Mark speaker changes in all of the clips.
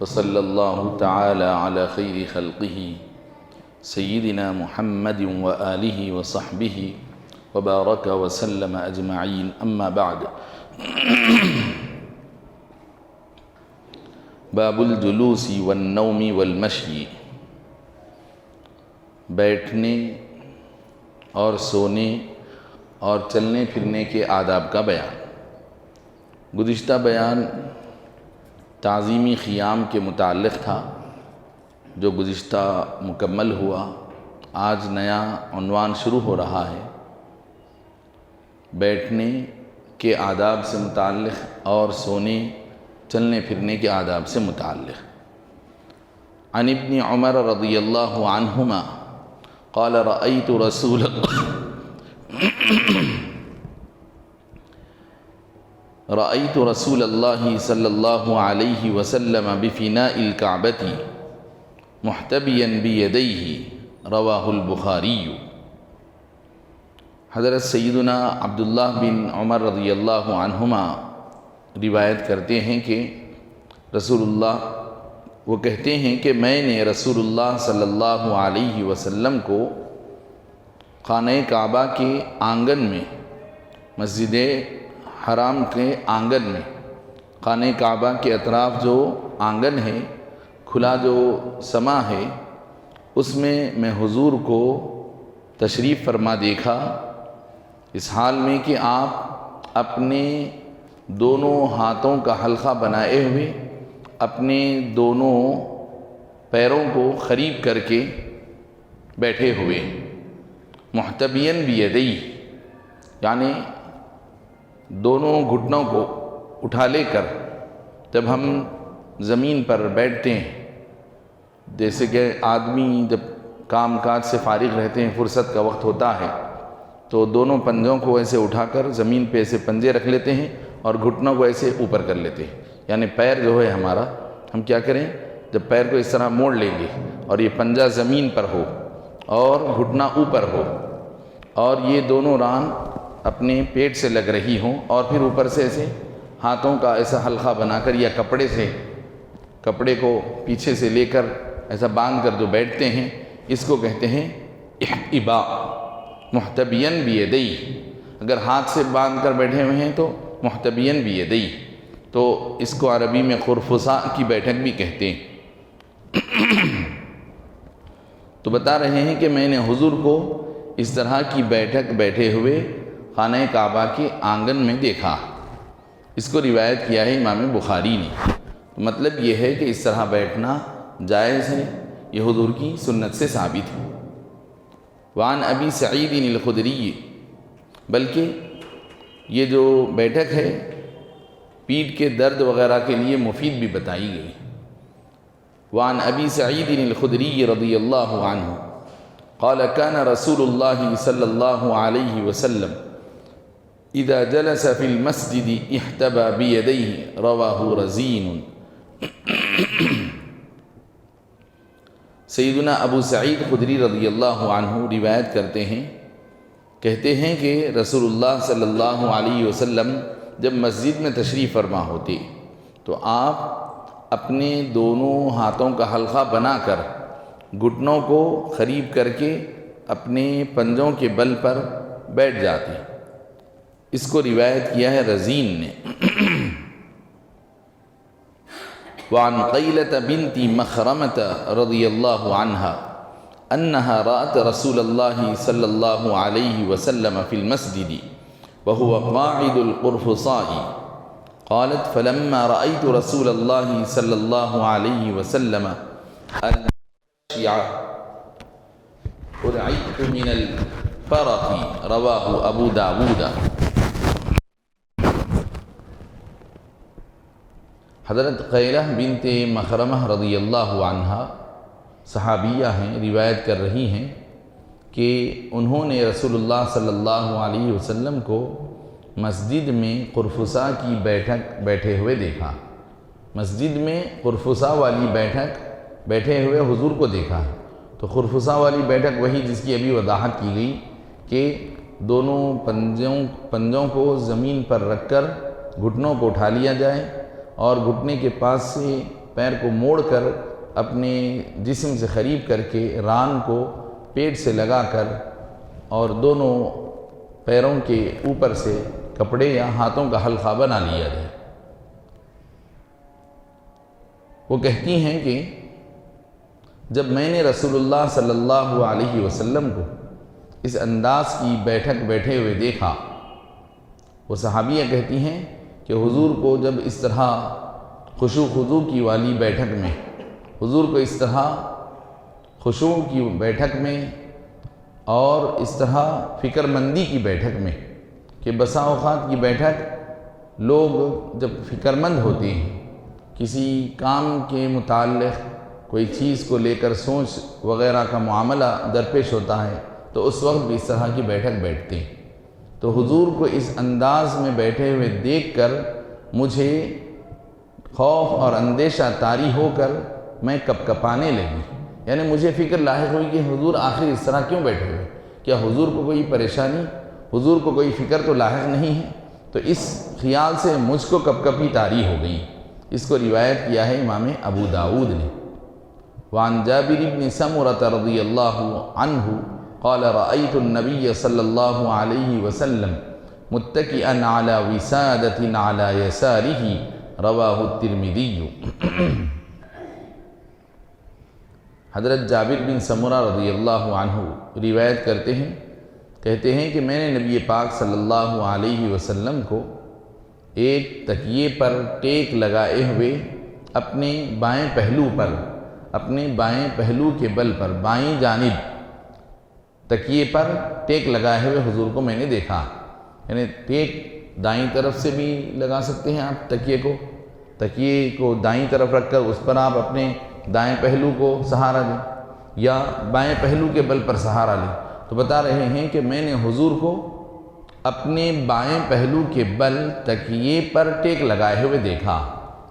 Speaker 1: وصلی اللہ تعالی علی خیر خلقہ سیدنا محمد وآلہ وصحبہ وبارک وسلم اجمعین، اما بعد۔ باب الجلوس والنوم والمشی، بیٹھنے اور سونے اور چلنے پھرنے کے آداب کا بیان۔ گزشتہ بیان تعظیمی قیام کے متعلق تھا جو گزشتہ مکمل ہوا۔ آج نیا عنوان شروع ہو رہا ہے بیٹھنے کے آداب سے متعلق اور سونے چلنے پھرنے کے آداب سے متعلق۔ عن ابن عمر رضی اللہ عنہما قال رأيت رسول اللہ صلی اللہ علیہ وسلم بفناء الكعبة محتبیا بیدیہ، رواہ البخاری۔ حضرت سیدنا عبداللہ بن عمر رضی اللہ عنہما روایت کرتے ہیں کہ رسول اللہ، وہ کہتے ہیں کہ میں نے رسول اللہ صلی اللہ علیہ وسلم کو خانہ کعبہ کے آنگن میں، مسجد حرام کے آنگن میں، خانہ کعبہ کے اطراف جو آنگن ہے، کھلا جو سما ہے، اس میں حضور کو تشریف فرما دیکھا، اس حال میں کہ آپ اپنے دونوں ہاتھوں کا حلقہ بنائے ہوئے اپنے دونوں پیروں کو قریب کر کے بیٹھے ہوئے، محتبیاً بیدیہ، یعنی دونوں گھٹنوں کو اٹھا لے کر جب ہم زمین پر بیٹھتے ہیں، جیسے کہ آدمی جب کام کاج سے فارغ رہتے ہیں، فرصت کا وقت ہوتا ہے، تو دونوں پنجوں کو ایسے اٹھا کر زمین پہ ایسے پنجے رکھ لیتے ہیں اور گھٹنوں کو ایسے اوپر کر لیتے ہیں، یعنی پیر جو ہے ہمارا، ہم کیا کریں، جب پیر کو اس طرح موڑ لیں گے اور یہ پنجہ زمین پر ہو اور گھٹنا اوپر ہو اور یہ دونوں ران اپنے پیٹ سے لگ رہی ہوں، اور پھر اوپر سے ایسے ہاتھوں کا ایسا حلقہ بنا کر یا کپڑے کو پیچھے سے لے کر ایسا باندھ کر جو بیٹھتے ہیں، اس کو کہتے ہیں احتباء، محتبیاً بیدیہ۔ اگر ہاتھ سے باندھ کر بیٹھے ہوئے ہیں تو محتبیاً بیدیہ، تو اس کو عربی میں قرفصاء کی بیٹھک بھی کہتے ہیں۔ تو بتا رہے ہیں کہ میں نے حضور کو اس طرح کی بیٹھک بیٹھے ہوئے خانہ کعبہ کے آنگن میں دیکھا۔ اس کو روایت کیا ہے امام بخاری نے۔ مطلب یہ ہے کہ اس طرح بیٹھنا جائز ہے، یہ حضور کی سنت سے ثابت ہے۔ وعن ابی سعید الخدری، بلکہ یہ جو بیٹھک ہے پیٹھ کے درد وغیرہ کے لیے مفید بھی بتائی گئی۔ وعن ابی سعید الخدری رضی اللہ عنہ قال كان رسول اللہ صلی اللہ علیہ وسلم اذا جلس فی المسجد احتبى بیدیہ، رواہ رزین۔ سیدنا ابو سعید خدری رضی اللہ عنہ روایت کرتے ہیں، کہتے ہیں کہ رسول اللہ صلی اللہ علیہ وسلم جب مسجد میں تشریف فرما ہوتے تو آپ اپنے دونوں ہاتھوں کا حلقہ بنا کر گھٹنوں کو قریب کر کے اپنے پنجوں کے بل پر بیٹھ جاتے۔ اس کو روایت کیا ہے رزین نے۔ وعن قیلة بنت مخرمة رضی اللہ عنہا انہا رأت رسول اللہ صلی اللہ علیہ وسلم فی المسجد وهو قاعد القرفصاء قالت فلما رأيت رسول الله صلى الله عليه وسلم أرعيت من الفرق، رواه ابو داود۔ حضرت قیلہ بنت مخرمہ رضی اللہ عنہا صحابیہ ہیں، روایت کر رہی ہیں کہ انہوں نے رسول اللہ صلی اللہ علیہ وسلم کو مسجد میں قرفصاء کی بیٹھک بیٹھے ہوئے دیکھا۔ مسجد میں قرفصاء والی بیٹھک بیٹھے ہوئے حضور کو دیکھا۔ تو قرفصاء والی بیٹھک وہی جس کی ابھی وضاحت کی گئی کہ دونوں پنجوں کو زمین پر رکھ کر گھٹنوں کو اٹھا لیا جائے اور گھٹنے کے پاس سے پیر کو موڑ کر اپنے جسم سے قریب کر کے ران کو پیٹ سے لگا کر اور دونوں پیروں کے اوپر سے کپڑے یا ہاتھوں کا حلقہ بنا لیا جائے۔ وہ کہتی ہیں کہ جب میں نے رسول اللہ صلی اللہ علیہ وسلم کو اس انداز کی بیٹھک بیٹھے ہوئے دیکھا، وہ صحابیہ کہتی ہیں کہ حضور کو جب اس طرح خشوع خضوع کی والی بیٹھک میں، حضور کو اس طرح خشوع کی بیٹھک میں اور اس طرح فکر مندی کی بیٹھک میں، کہ بسا اوقات کی بیٹھک لوگ جب فکر مند ہوتے ہیں، کسی کام کے متعلق کوئی چیز کو لے کر سوچ وغیرہ کا معاملہ درپیش ہوتا ہے تو اس وقت بھی اس طرح کی بیٹھک بیٹھتے ہیں۔ تو حضور کو اس انداز میں بیٹھے ہوئے دیکھ کر مجھے خوف اور اندیشہ طاری ہو کر میں کپکپانے لگی، یعنی مجھے فکر لاحق ہوئی کہ حضور آخر اس طرح کیوں بیٹھے ہوئے، کیا حضور کو کوئی پریشانی، حضور کو کوئی فکر تو لاحق نہیں ہے؟ تو اس خیال سے مجھ کو کپکپی طاری ہو گئی۔ اس کو روایت کیا ہے امام ابو داؤد نے۔ وعن جابر بن سمرة رضی اللہ عنہ قال رأيت النبي صلی اللہ علیہ وسلم متکئا على وسادة على يساره رواہ الترمذی۔ حضرت جابر بن سمرہ رضی اللہ عنہ روایت کرتے ہیں، کہتے ہیں کہ میں نے نبی پاک صلی اللہ علیہ وسلم کو ایک تکیے پر ٹیک لگائے ہوئے اپنے بائیں پہلو پر، اپنے بائیں پہلو کے بل پر، بائیں جانب تکیے پر ٹیک لگائے ہوئے حضور کو میں نے دیکھا۔ یعنی ٹیک دائیں طرف سے بھی لگا سکتے ہیں آپ تکیے کو دائیں طرف رکھ کر اس پر آپ اپنے دائیں پہلو کو سہارا دیں، یا بائیں پہلو کے بل پر سہارا لیں۔ تو بتا رہے ہیں کہ میں نے حضور کو اپنے بائیں پہلو کے بل تکیے پر ٹیک لگائے ہوئے دیکھا۔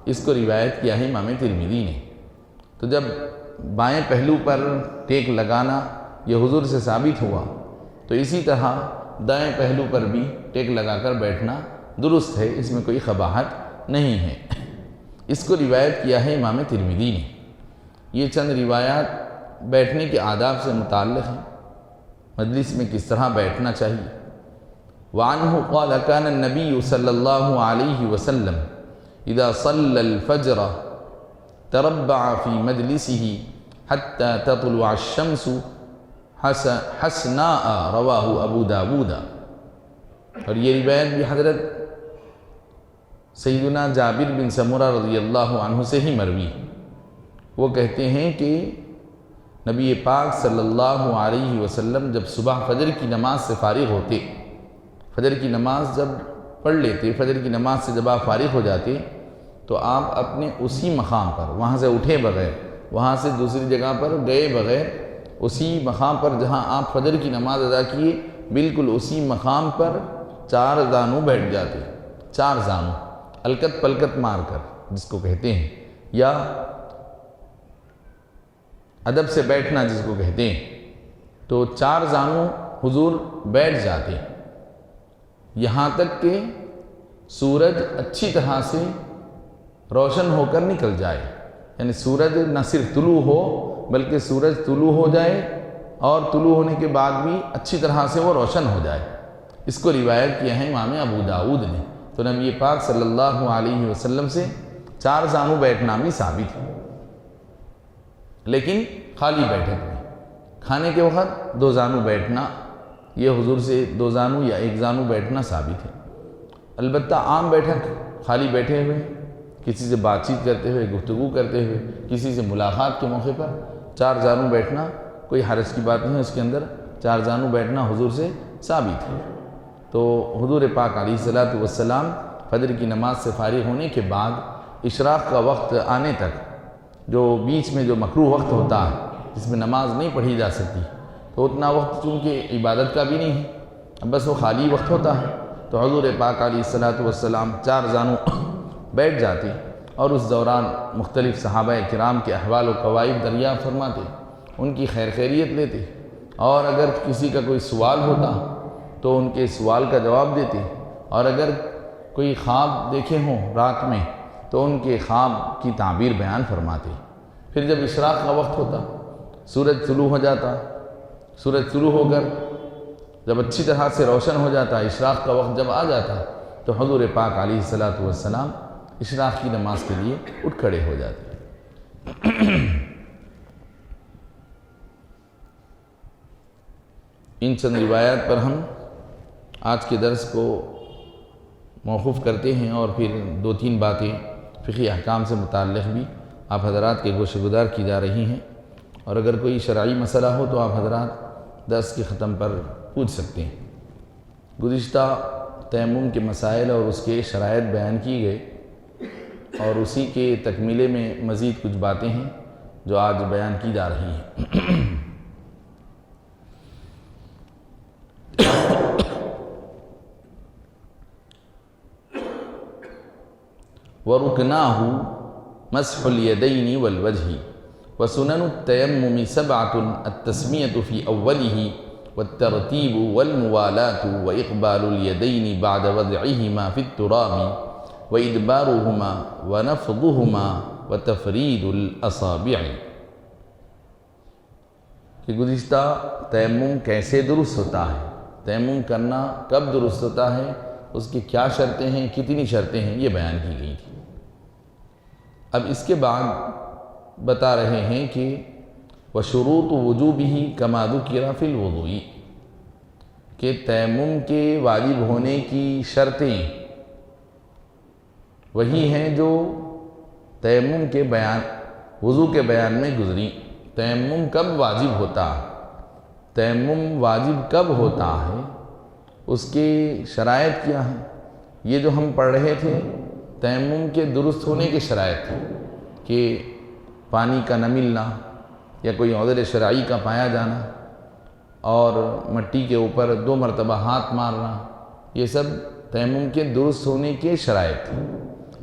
Speaker 1: اس کو روایت کیا ہے امام ترمذی نے۔ تو جب بائیں پہلو پر ٹیک لگانا یہ حضور سے ثابت ہوا، تو اسی طرح دائیں پہلو پر بھی ٹیک لگا کر بیٹھنا درست ہے، اس میں کوئی قباحت نہیں ہے۔ اس کو روایت کیا ہے امام ترمذی نے۔ یہ چند روایات بیٹھنے کے آداب سے متعلق ہیں، مجلس میں کس طرح بیٹھنا چاہیے۔ وعنہ قال كان النبي صلی اللہ علیہ وسلم اذا صلى الفجر تربع في مجلسه حتى تطلع الشمس حسناء رواہ ابو داود۔ اور یہ روایت بھی حضرت سیدنا جابر بن سمرہ رضی اللہ عنہ سے ہی مروی۔ وہ کہتے ہیں کہ نبی پاک صلی اللہ علیہ وسلم جب صبح فجر کی نماز سے فارغ ہوتے، فجر کی نماز جب پڑھ لیتے، فجر کی نماز سے جب آپ فارغ ہو جاتے تو آپ اپنے اسی مقام پر، وہاں سے اٹھے بغیر، وہاں سے دوسری جگہ پر گئے بغیر، اسی مقام پر جہاں آپ فجر کی نماز ادا کیے، بالکل اسی مقام پر 4 زانو بیٹھ جاتے، 4 زانو الکت پلکت مار کر جس کو کہتے ہیں، یا ادب سے بیٹھنا جس کو کہتے ہیں، تو 4 زانو حضور بیٹھ جاتے یہاں تک کہ سورج اچھی طرح سے روشن ہو کر نکل جائے، یعنی سورج نہ صرف طلوع ہو بلکہ سورج طلوع ہو جائے اور طلوع ہونے کے بعد بھی اچھی طرح سے وہ روشن ہو جائے۔ اس کو روایت کیا ہے امام ابو داؤد نے۔ تو نبی پاک صلی اللہ علیہ وسلم سے 4 زانو بیٹھنا بھی ثابت ہے، لیکن خالی بیٹھک میں۔ کھانے کے وقت 2 زانو بیٹھنا، یہ حضور سے 2 زانو یا 1 زانو بیٹھنا ثابت ہے۔ البتہ عام بیٹھک خالی بیٹھے ہوئے، کسی سے بات چیت کرتے ہوئے، گفتگو کرتے ہوئے، کسی سے ملاقات کے موقع پر 4 زانو بیٹھنا کوئی حرج کی بات نہیں ہے، اس کے اندر 4 زانو بیٹھنا حضور سے ثابت ہے۔ تو حضور پاک علیہ الصلوۃ والسلام فجر کی نماز سے فارغ ہونے کے بعد اشراق کا وقت آنے تک، جو بیچ میں جو مکروہ وقت ہوتا ہے جس میں نماز نہیں پڑھی جا سکتی، تو اتنا وقت چونکہ عبادت کا بھی نہیں ہے، بس وہ خالی وقت ہوتا ہے، تو حضور پاک علیہ الصلوۃ والسلام 4 زانو بیٹھ جاتے اور اس دوران مختلف صحابہ کرام کے احوال و قوائب دریافت فرماتے، ان کی خیر خیریت لیتے، اور اگر کسی کا کوئی سوال ہوتا تو ان کے سوال کا جواب دیتے، اور اگر کوئی خواب دیکھے ہوں رات میں تو ان کے خواب کی تعبیر بیان فرماتے۔ پھر جب اشراق کا وقت ہوتا، سورج طلوع ہو جاتا، سورج طلوع ہو کر جب اچھی طرح سے روشن ہو جاتا، اشراق کا وقت جب آ جاتا تو حضور پاک علیہ الصلاۃ والسلام اشراق کی نماز کے لیے اٹھ کھڑے ہو جاتے۔ ان چند روایات پر ہم آج کے درس کو موقوف کرتے ہیں، اور پھر 2-3 باتیں فقہی احکام سے متعلق بھی آپ حضرات کے گوش گزار کی جا رہی ہیں، اور اگر کوئی شرعی مسئلہ ہو تو آپ حضرات درس کے ختم پر پوچھ سکتے ہیں۔ گزشتہ تیمم کے مسائل اور اس کے شرائط بیان کی گئے، اور اسی کے تکمیلے میں مزید کچھ باتیں ہیں جو آج بیان کی جا رہی ہیں۔ وَرُكْنَاهُ مَسْحُ الْيَدَيْنِ وَالْوَجْهِ وَسُنَنُ التَّيَمُّمِ سَبْعَةٌ التَّسْمِيَةُ فِي أَوَّلِهِ وَالتَّرْتِيبُ وَالْمُوَالَاةُ وَإِقْبَالُ الْيَدَيْنِ بَعْدَ وَضْعِهِمَا فِي التُّرَابِ وَإِدْبَارُهُمَا وَنَفْضُهُمَا وَتَفْرِيدُ الْأَصَابِعِ۔ کہ گزشتہ تیمم کیسے درست ہوتا ہے، تیمم کرنا کب درست ہوتا ہے، اس کی کیا شرطیں ہیں، کتنی شرطیں ہیں، یہ بیان کی گئی تھی۔ اب اس کے بعد بتا رہے ہیں کہ وشروط وجوبہ کما ذکر فی الوضوء، کہ تیمم کے واجب ہونے کی شرطیں وہی ہیں جو تیمم کے بیان، وضو کے بیان میں گزری۔ تیمم کب واجب ہوتا ہے، تیمم واجب کب ہوتا ہے، اس کی شرائط کیا ہیں، یہ جو ہم پڑھ رہے تھے تیمم کے درست ہونے کی شرائط تھی کہ پانی کا نہ ملنا یا کوئی عذر شرعی کا پایا جانا، اور مٹی کے اوپر 2 مرتبہ ہاتھ مارنا، یہ سب تیمم کے درست ہونے کی شرائط تھی۔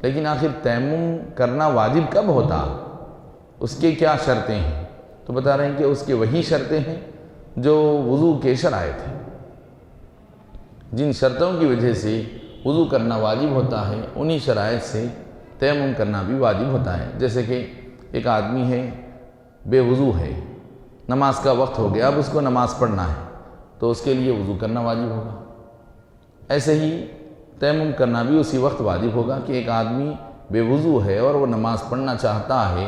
Speaker 1: لیکن آخر تیمم کرنا واجب کب ہوتا، اس کے کیا شرطیں ہیں، تو بتا رہے ہیں کہ اس کے وہی شرطیں ہیں جو وضو کے شرائط ہیں۔ جن شرطوں کی وجہ سے وضو کرنا واجب ہوتا ہے، انہی شرائط سے تیمم کرنا بھی واجب ہوتا ہے۔ جیسے کہ ایک آدمی ہے، بے وضو ہے، نماز کا وقت ہو گیا، اب اس کو نماز پڑھنا ہے تو اس کے لیے وضو کرنا واجب ہوگا۔ ایسے ہی تیمم کرنا بھی اسی وقت واجب ہوگا کہ ایک آدمی بے وضو ہے اور وہ نماز پڑھنا چاہتا ہے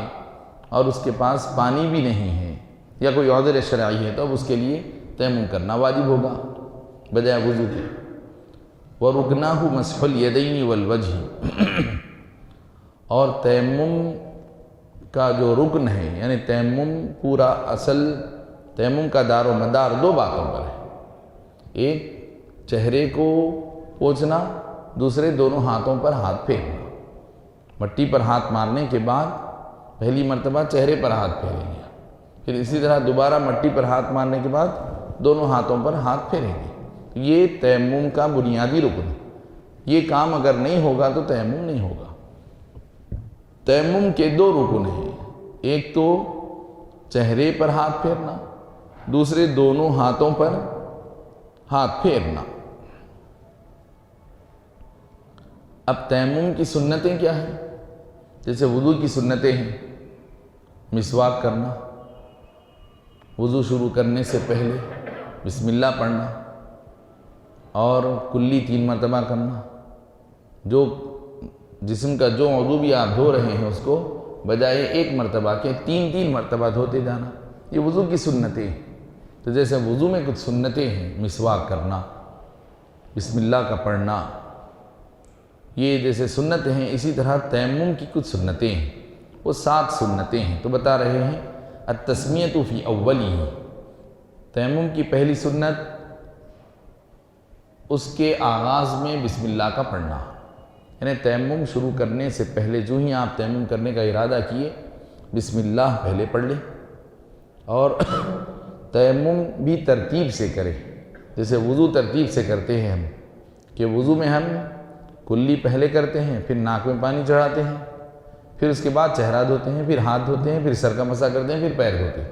Speaker 1: اور اس کے پاس پانی بھی نہیں ہے یا کوئی عذر شرعی ہے، تو اب اس کے لیے تیمم کرنا واجب ہوگا بجائے وضو کے۔ وَرُكْنَاهُ مَسْحُ الْيَدَيْنِ وَالْوَجْهِ، اور تیمم کا جو رکن ہے، یعنی تیمم پورا اصل تیمم کا دار و مدار 2 باتوں پر ہے۔ ایک چہرے کو پوچھنا، دوسرے دونوں ہاتھوں پر ہاتھ پھیرنا۔ مٹی پر ہاتھ مارنے کے بعد پہلی مرتبہ چہرے پر ہاتھ پھیریں گے، پھر اسی طرح دوبارہ مٹی پر ہاتھ مارنے کے بعد دونوں ہاتھوں پر ہاتھ پھیریں گے۔ یہ تیمم کا بنیادی رکن ہے۔ یہ کام اگر نہیں ہوگا تو تیمم نہیں ہوگا۔ تیمم کے 2 رکن ہیں، ایک تو چہرے پر ہاتھ پھیرنا، دوسرے دونوں ہاتھوں پر ہاتھ پھیرنا۔ اب تیمم کی سنتیں کیا ہیں؟ جیسے وضو کی سنتیں ہیں، مسواک کرنا، وضو شروع کرنے سے پہلے بسم اللہ پڑھنا، اور کلی 3 مرتبہ کرنا۔ جو جسم کا جو عضو بھی آپ دھو رہے ہیں اس کو بجائے 1 مرتبہ کے 3 مرتبہ دھوتے جانا، یہ وضو کی سنتیں ہیں۔ تو جیسے وضو میں کچھ سنتیں ہیں، مسواک کرنا، بسم اللہ کا پڑھنا، یہ جیسے سنت ہیں، اسی طرح تیمم کی کچھ سنتیں ہیں، وہ 7 سنتیں ہیں۔ تو بتا رہے ہیں التسمیۃ فی اولہ، تیمم کی پہلی سنت اس کے آغاز میں بسم اللہ کا پڑھنا، یعنی تیمم شروع کرنے سے پہلے جو ہی آپ تیمم کرنے کا ارادہ کیے بسم اللہ پہلے پڑھ لیں، اور تیمم بھی ترتیب سے کریں، جیسے وضو ترتیب سے کرتے ہیں ہم، کہ وضو میں ہم کلی پہلے کرتے ہیں، پھر ناک میں پانی چڑھاتے ہیں، پھر اس کے بعد چہرہ دھوتے ہیں، پھر ہاتھ دھوتے ہیں، پھر سر کا مسح کرتے ہیں، پھر پیر دھوتے ہیں۔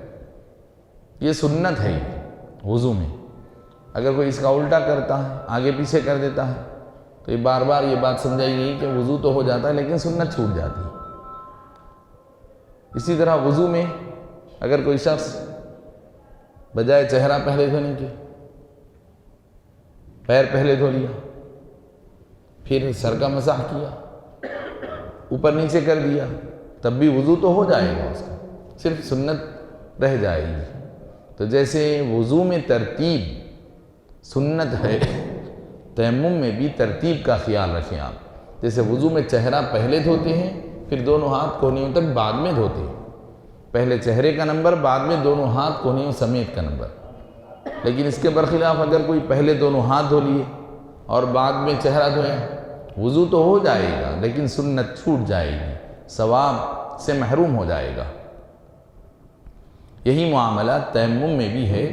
Speaker 1: یہ سنت ہے وضو میں۔ اگر کوئی اس کا الٹا کرتا ہے، آگے پیچھے کر دیتا ہے، تو یہ بار بار یہ بات سمجھائی گئی کہ وضو تو ہو جاتا ہے لیکن سنت چھوٹ جاتی ہے۔ اسی طرح وضو میں اگر کوئی شخص بجائے چہرہ پہلے دھونے کے پیر پہلے دھو لیا، پھر سر کا مسح کیا، اوپر نیچے کر دیا، تب بھی وضو تو ہو جائے گا، اس کا صرف سنت رہ جائے گی۔ تو جیسے وضو میں ترتیب سنت ہے، تیمم میں بھی ترتیب کا خیال رکھیں آپ۔ جیسے وضو میں چہرہ پہلے دھوتے ہیں، پھر دونوں ہاتھ کونیوں تک بعد میں دھوتے ہیں، پہلے چہرے کا نمبر، بعد میں دونوں ہاتھ کونیوں سمیت کا نمبر۔ لیکن اس کے برخلاف اگر کوئی پہلے دونوں ہاتھ دھو لیے اور بعد میں چہرہ دھویا، وضو تو ہو جائے گا لیکن سنت چھوٹ جائے گی، ثواب سے محروم ہو جائے گا۔ یہی معاملہ تیمم میں بھی ہے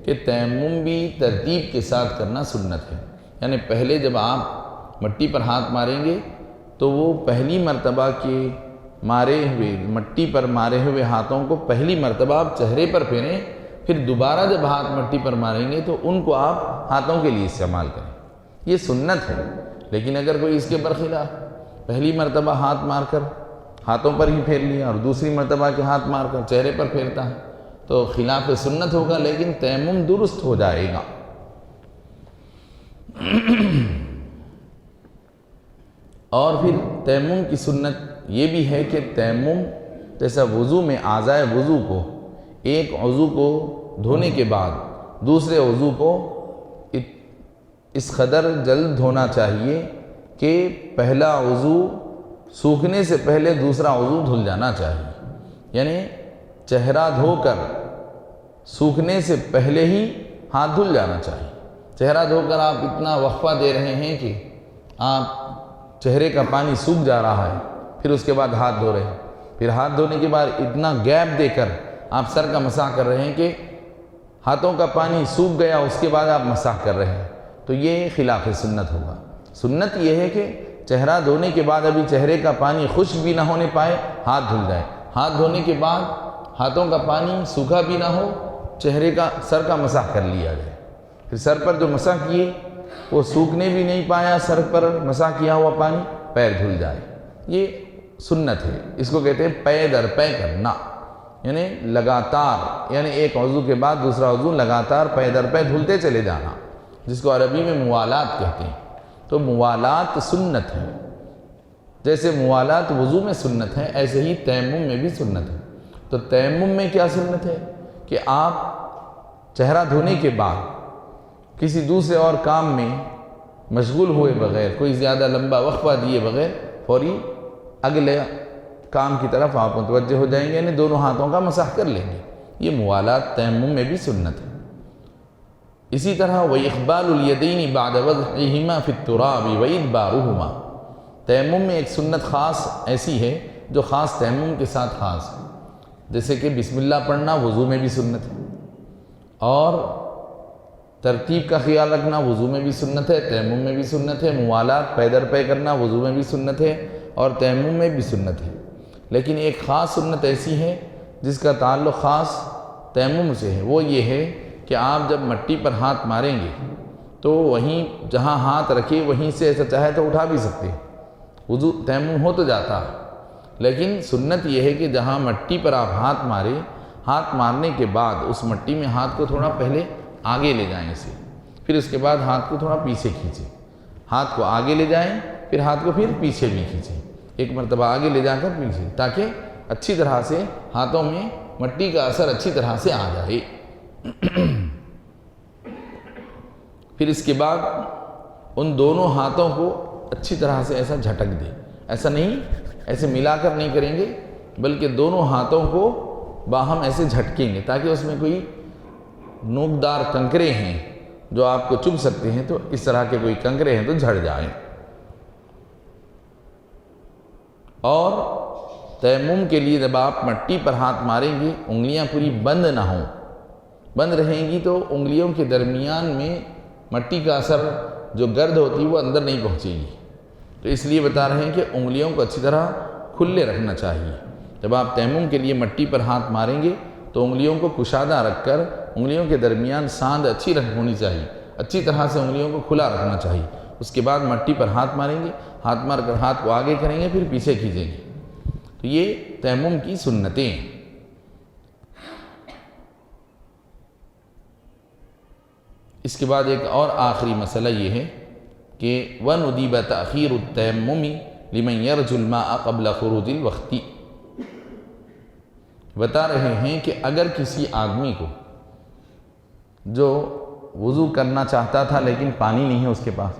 Speaker 1: کہ تیمم بھی ترتیب کے ساتھ کرنا سنت ہے، یعنی پہلے جب آپ مٹی پر ہاتھ ماریں گے تو وہ پہلی مرتبہ کے مٹی پر مارے ہوئے ہاتھوں کو پہلی مرتبہ آپ چہرے پر پھیریں، پھر دوبارہ جب ہاتھ مٹی پر ماریں گے تو ان کو آپ ہاتھوں کے لیے استعمال کریں، یہ سنت ہے۔ لیکن اگر کوئی اس کے برخلاف پہلی مرتبہ ہاتھ مار کر ہاتھوں پر ہی پھیر لیا اور دوسری مرتبہ کے ہاتھ مار کر چہرے پر پھیرتا ہے تو خلاف سنت ہوگا، لیکن تیمم درست ہو جائے گا۔ اور پھر تیمم کی سنت یہ بھی ہے کہ تیمم جیسا وضو میں اعضائے وضو کو ایک عضو کو دھونے کے بعد دوسرے عضو کو اس قدر جلد دھونا چاہیے کہ پہلا عضو سوکھنے سے پہلے دوسرا عضو دھل جانا چاہیے، یعنی چہرہ دھو کر سوکھنے سے پہلے ہی ہاتھ دھل جانا چاہیے۔ چہرہ دھو کر آپ اتنا وقفہ دے رہے ہیں کہ آپ چہرے کا پانی سوکھ جا رہا ہے، پھر اس کے بعد ہاتھ دھو رہے ہیں، پھر ہاتھ دھونے کے بعد اتنا گیپ دے کر آپ سر کا مسح کر رہے ہیں کہ ہاتھوں کا پانی سوکھ گیا، اس کے بعد آپ مسح کر رہے ہیں، تو یہ خلاف سنت ہوگا۔ سنت یہ ہے کہ چہرہ دھونے کے بعد ابھی چہرے کا پانی خشک بھی نہ ہونے پائے، ہاتھ دھل جائے، ہاتھ دھونے کے بعد ہاتھوں کا پانی سوکھا بھی نہ ہو، چہرے کا سر کا مسح کر لیا جائے، پھر سر پر جو مسح کیے وہ سوکھنے بھی نہیں پایا، سر پر مسح کیا ہوا پانی پیر دھل جائے، یہ سنت ہے۔ اس کو کہتے ہیں پے در پے کرنا، یعنی لگاتار، یعنی ایک عضو کے بعد دوسرا عضو لگاتار پے در پے دھلتے چلے جانا، جس کو عربی میں موالات کہتے ہیں۔ تو موالات سنت ہے، جیسے موالات وضو میں سنت ہے ایسے ہی تیمم میں بھی سنت ہے۔ تو تیمم میں کیا سنت ہے کہ آپ چہرہ دھونے کے بعد کسی دوسرے اور کام میں مشغول ہوئے بغیر، کوئی زیادہ لمبا وقفہ دیے بغیر فوری اگلے کام کی طرف آپ متوجہ ہو جائیں گے، یعنی دونوں ہاتھوں کا مسح کر لیں گے، یہ موالات تیمم میں بھی سنت ہے۔ اسی طرح وَإِقْبَالُ الْيَدَيْنِ بَعْدَ وَضْعِهِمَا فِي التُّرَابِ وَإِدْبَارُهُمَا، تیمم میں ایک سنت خاص ایسی ہے جو خاص تیمم کے ساتھ خاص ہے، جیسے کہ بسم اللہ پڑھنا وضو میں بھی سنت ہے، اور ترتیب کا خیال رکھنا وضو میں بھی سنت ہے، تیمم میں بھی سنت ہے، موالات پے در پے کرنا وضو میں بھی سنت ہے اور تیمم میں بھی سنت ہے۔ لیکن ایک خاص سنت ایسی ہے جس کا تعلق خاص تیمم سے ہے، وہ یہ ہے کہ آپ جب مٹی پر ہاتھ ماریں گے تو وہیں جہاں ہاتھ رکھے وہیں سے ایسا چاہے تو اٹھا بھی سکتے ہیں، وضو تیمم ہو تو جاتا ہے، لیکن سنت یہ ہے کہ جہاں مٹی پر آپ ہاتھ ماریں، ہاتھ مارنے کے بعد اس مٹی میں ہاتھ کو تھوڑا پہلے آگے لے جائیں اسے، پھر اس کے بعد ہاتھ کو تھوڑا پیچھے کھینچیں، ہاتھ کو آگے لے جائیں پھر ہاتھ کو پھر پیچھے بھی کھینچیں، ایک مرتبہ آگے لے جا کر پیچھے، تاکہ اچھی طرح سے ہاتھوں میں مٹی کا اثر اچھی طرح سے آ جائے۔ پھر اس کے بعد ان دونوں ہاتھوں کو اچھی طرح سے ایسا جھٹک دیں، ایسا نہیں ایسے ملا کر نہیں کریں گے، بلکہ دونوں ہاتھوں کو باہم ایسے جھٹکیں گے تاکہ اس میں کوئی نوکدار کنکرے ہیں جو آپ کو چبھ سکتے ہیں، تو اس طرح کے کوئی کنکرے ہیں تو جھڑ جائیں۔ اور تیمم کے لیے جب آپ مٹی پر ہاتھ ماریں گے انگلیاں پوری بند نہ ہوں، بند رہیں گی تو انگلیوں کے درمیان میں مٹی کا اثر جو گرد ہوتی ہے وہ اندر نہیں پہنچے گی، تو اس لیے بتا رہے ہیں کہ انگلیوں کو اچھی طرح کھلے رکھنا چاہیے۔ جب آپ تیمم کے لیے مٹی پر ہاتھ ماریں گے تو انگلیوں کو کشادہ رکھ کر انگلیوں کے درمیان ساندھ اچھی ہونی چاہیے، اچھی طرح سے انگلیوں کو کھلا رکھنا چاہیے، اس کے بعد مٹی پر ہاتھ ماریں گے، ہاتھ مار کر ہاتھ کو آگے کریں گے، پھر پیچھے کھینچیں گے۔ تو یہ تیمم کی سنتیں ہیں۔ اس کے بعد ایک اور آخری مسئلہ یہ ہے کہ وَنُدِبَ تَأْخِيرُ التَّيَمُّمِ لِمَنْ يَرْجُ الْمَاءَ قَبْلَ خُرُوجِ الْوَقْتِ۔ بتا رہے ہیں کہ اگر کسی آدمی کو جو وضو کرنا چاہتا تھا لیکن پانی نہیں ہے اس کے پاس،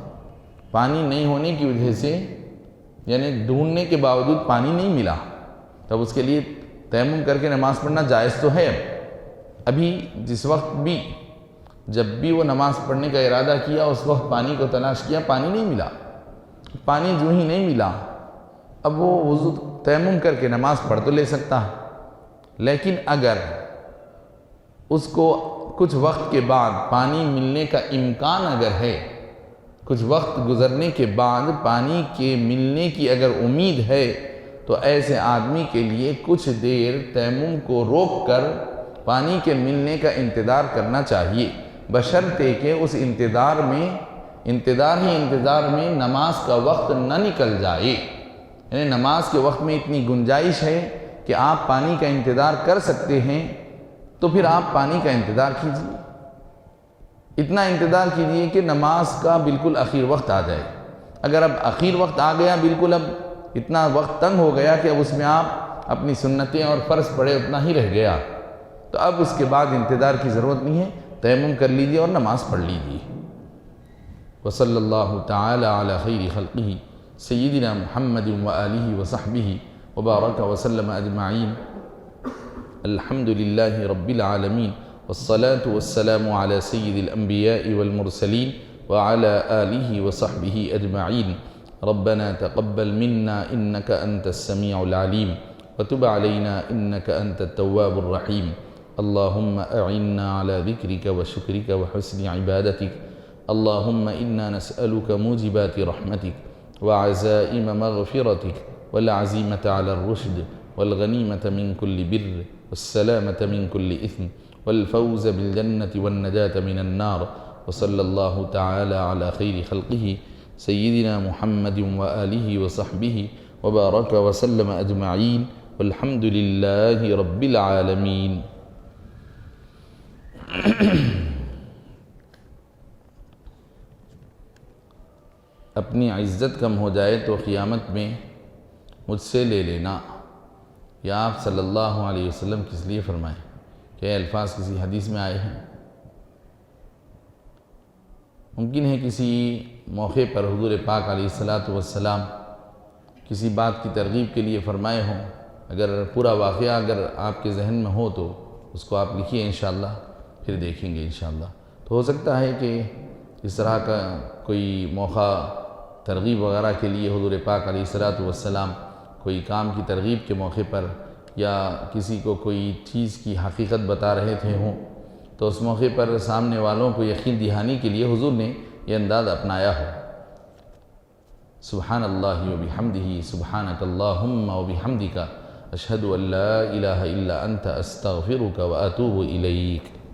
Speaker 1: پانی نہیں ہونے کی وجہ سے یعنی ڈھونڈنے کے باوجود پانی نہیں ملا، تب اس کے لیے تیمم کر کے نماز پڑھنا جائز تو ہے۔ ابھی جس وقت بھی جب بھی وہ نماز پڑھنے کا ارادہ کیا اس وقت پانی کو تلاش کیا، پانی نہیں ملا، پانی جو ہی نہیں ملا، اب وہ وضو تیمم کر کے نماز پڑھ تو لے سکتا ہے، لیکن اگر اس کو کچھ وقت کے بعد پانی ملنے کا امکان اگر ہے، کچھ وقت گزرنے کے بعد پانی کے ملنے کی اگر امید ہے، تو ایسے آدمی کے لیے کچھ دیر تیمم کو روک کر پانی کے ملنے کا انتظار کرنا چاہیے، بشرطے کہ اس انتظار میں نماز کا وقت نہ نکل جائے۔ یعنی نماز کے وقت میں اتنی گنجائش ہے کہ آپ پانی کا انتظار کر سکتے ہیں، تو پھر آپ پانی کا انتظار کیجیے، اتنا انتظار کیجیے کہ نماز کا بالکل اخیر وقت آ جائے۔ اگر اب اخیر وقت آ گیا، بالکل اب اتنا وقت تنگ ہو گیا کہ اب اس میں آپ اپنی سنتیں اور فرض پڑھے اتنا ہی رہ گیا، تو اب اس کے بعد انتظار کی ضرورت نہیں ہے، تیمم کر لیجیے اور نماز پڑھ لیجیے۔ وصلی اللہ تعالی علی خیر خلقہ سیدنا محمد وآلہ وصحبہ وبارک وسلم اجمعین۔ الحمد للہ رب العالمین، والصلاة والسلام على سید الانبیاء والمرسلین وعلى آلہ وصحبہ اجمعین۔ ربنا تقبل منا انك انت السمیع العلیم وتب علینا انك انت التواب الرحیم۔ اللهم اعنا على ذکرک وشکرک وحسن عبادتک۔ اللهم انا نسألك موجبات رحمتک وعزائم مغفرتک والعزيمة على الرشد والغنيمة من كل بر والسلامة من كل إثم والفوز بالجنة والنجاة من النار۔ وصلى الله تعالى على خير خلقه سيدنا محمد وآله وصحبه وبارك وسلم أجمعين، والحمد لله رب العالمين۔ اپنی عزت کم ہو جائے تو قیامت میں مجھ سے لے لینا، یا آپ صلی اللہ علیہ وسلم کس لیے فرمائیں؟ کہ یہ الفاظ کسی حدیث میں آئے ہیں؟ ممکن ہے کسی موقع پر حضور پاک علیہ السلام کسی بات کی ترغیب کے لیے فرمائے ہوں۔ اگر پورا واقعہ اگر آپ کے ذہن میں ہو تو اس کو آپ لکھیے انشاءاللہ، پھر دیکھیں گے انشاءاللہ۔ تو ہو سکتا ہے کہ اس طرح کا کوئی موقع ترغیب وغیرہ کے لیے حضور پاک علیہ السلام کوئی کام کی ترغیب کے موقع پر یا کسی کو کوئی چیز کی حقیقت بتا رہے تھے ہوں، تو اس موقع پر سامنے والوں کو یقین دہانی کے لیے حضور نے یہ انداز اپنایا ہو۔ سبحان اللہ وبحمدہ، سبحانک اللہم وبحمدک، اشہد ان لا الہ الا انت، استغفرک واتوب الیک۔